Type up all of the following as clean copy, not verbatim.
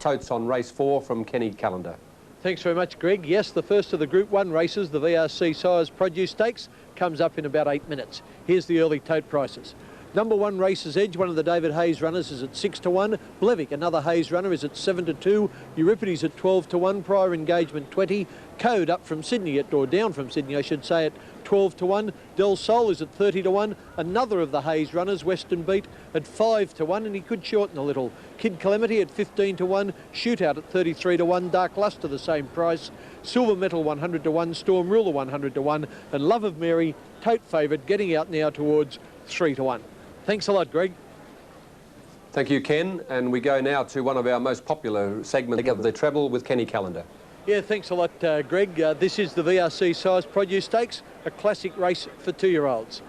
Totes on race 4 from Kenny Callender. Thanks very much, Greg. Yes, the first of the Group 1 races, the VRC Sires Produce Stakes, comes up in about 8 minutes. Here's the early tote prices. Number 1, Races Edge, one of the David Hayes runners, is at 6 to 1. Blevick, another Hayes runner, is at 7 to 2. Euripides at 12 to 1. Prior Engagement 20. Code up from Sydney, or down from Sydney, I should say, at 12 to 1. Del Sol is at 30 to 1. Another of the Hayes runners, Western Beat, at 5 to 1, and he could shorten a little. Kid Calamity at 15 to 1. Shootout at 33 to 1. Dark Luster the same price. Silver Metal 100 to 1. Storm Ruler 100 to 1. And Love of Mary, tote favourite, getting out now towards 3 to 1. Thanks a lot, Greg. Thank you, Ken. And we go now to one of our most popular segments of the treble with Kenny Callender. Yeah, thanks a lot, Greg. This is the VRC Sires Produce Stakes, a classic race for 2-year-olds.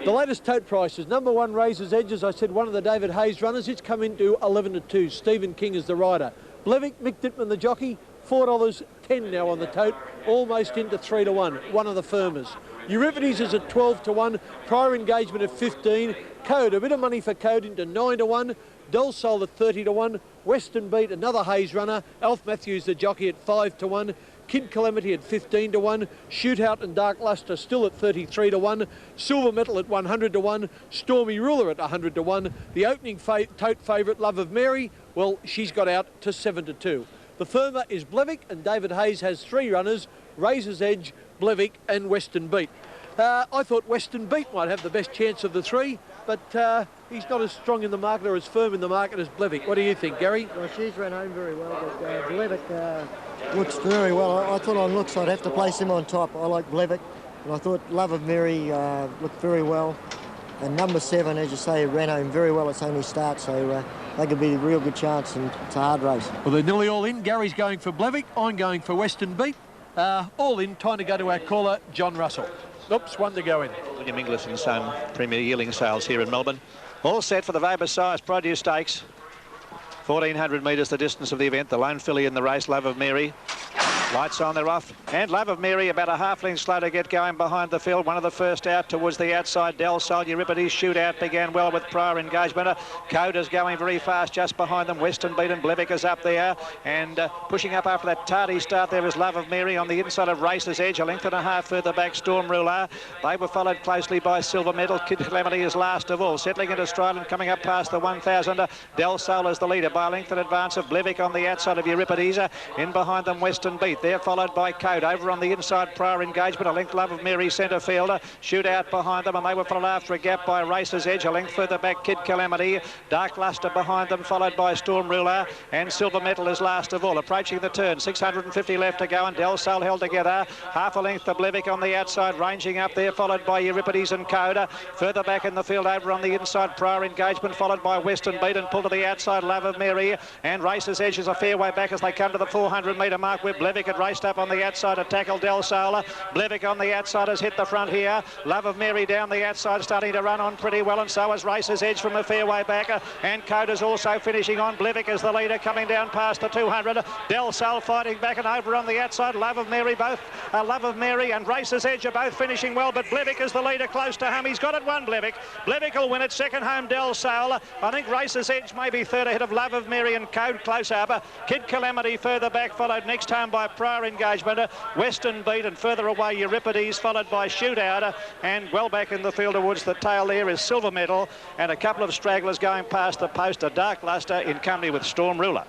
The latest tote prices. Number 1, Razor's Edge, as I said, one of the David Hayes runners. It's come into 11 to 2. Stephen King is the rider. Blevick, Mick Dittman the jockey, $4.10 now on the tote, almost into 3 to 1. One of the firmers. Euripides is at 12 to 1. Prior Engagement at 15. Code, a bit of money for Code, into 9 to 1. Del Sol at 30 to 1. Western Beat, another Hayes runner. Alf Matthews, the jockey, at 5 to 1. Kid Calamity at 15 to 1. Shootout and Dark Luster still at 33 to 1. Silver Metal at 100 to 1. Stormy Ruler at 100 to 1. The opening tote favourite, Love of Mary, well, she's got out to 7 to 2. The firmer is Blevick, and David Hayes has 3 runners, Razor's Edge, Blevick and Western Beat. I thought Western Beat might have the best chance of the 3, but he's not as strong in the market or as firm in the market as Blevick. What do you think, Gary? Well, she's run home very well, but Blevick looks very well. I thought on looks I'd have to place him on top. I like Blevick, and I thought Love of Mary looked very well. And number 7, as you say, ran home very well at its only start, so they could be a real good chance, and it's a hard race. Well, they're nearly all in. Gary's going for Blevick. I'm going for Western Beat. All in. Time to go to our caller, John Russell. Oops, one to go in. William Inglison's Premier Yearling Sales here in Melbourne. All set for the Weber Sires Produce Stakes. 1,400 metres the distance of the event. The lone filly in the race, Love of Mary. Lights on, they're off. And Love of Mary about a half length slow to get going behind the field. One of the first out towards the outside. Del Sol, Euripides. Shootout began well with Prior Engagement. Code is going very fast just behind them. Western Beat and Blevick is up there. And pushing up after that tardy start there is Love of Mary on the inside of Racer's Edge. A length and a half further back, Storm Ruler. They were followed closely by Silver Metal. Kid Calamity is last of all. Settling into stride and coming up past the 1,000. Del Sol is the leader by a length in advance of Blevick on the outside of Euripides. In behind them, Western Beat. They're followed by Code. Over on the inside, Prior Engagement. A length, Love of Mary, centre fielder. Shootout behind them, and they were followed after a gap by Racer's Edge. A length further back, Kid Calamity. Dark Luster behind them, followed by Storm Ruler. And Silver Metal is last of all. Approaching the turn. 650 left to go, and Del Sol held together. Half a length to Blevick on the outside, ranging up there, followed by Euripides and Code. Further back in the field, over on the inside, Prior Engagement, followed by Western Beat, and pulled to the outside, Love of Mary. And Racer's Edge is a fair way back as they come to the 400 metre mark, where Blevick had raced up on the outside to tackle Del Sol. Blevick on the outside has hit the front here. Love of Mary down the outside, starting to run on pretty well, and so is Racer's Edge from the fairway back. And Code is also finishing on. Blevick is the leader, coming down past the 200. Del Sol fighting back and over on the outside. Love of Mary, both Love of Mary and Racer's Edge are both finishing well, but Blevick is the leader close to home. He's got it won, Blevick. Blevick will win it. Second home, Del Sol. I think Racer's Edge may be third ahead of Love of Mary and Code close up. Kid Calamity further back, followed next home by Prior Engagement. Western Beat, and further away Euripides, followed by Shootout, and well back in the field towards the tail there is Silver Metal, and a couple of stragglers going past the poster. Dark Luster in company with Storm Ruler.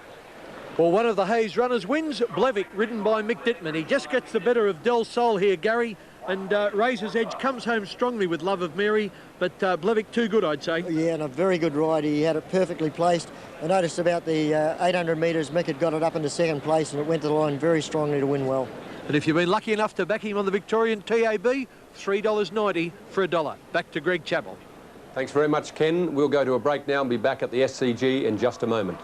Well, one of the Hayes runners wins. Blevick, ridden by Mick Dittman. He just gets the better of Del Sol here, Gary, and Razor's Edge comes home strongly with Love of Mary, but Blevick too good, I'd say. Yeah, and a very good ride. He had it perfectly placed. I noticed about the 800 metres, Mick had got it up into second place, and it went to the line very strongly to win well. And if you've been lucky enough to back him on the Victorian TAB, $3.90 for $1. Back to Greg Chappell. Thanks very much, Ken. We'll go to a break now and be back at the SCG in just a moment.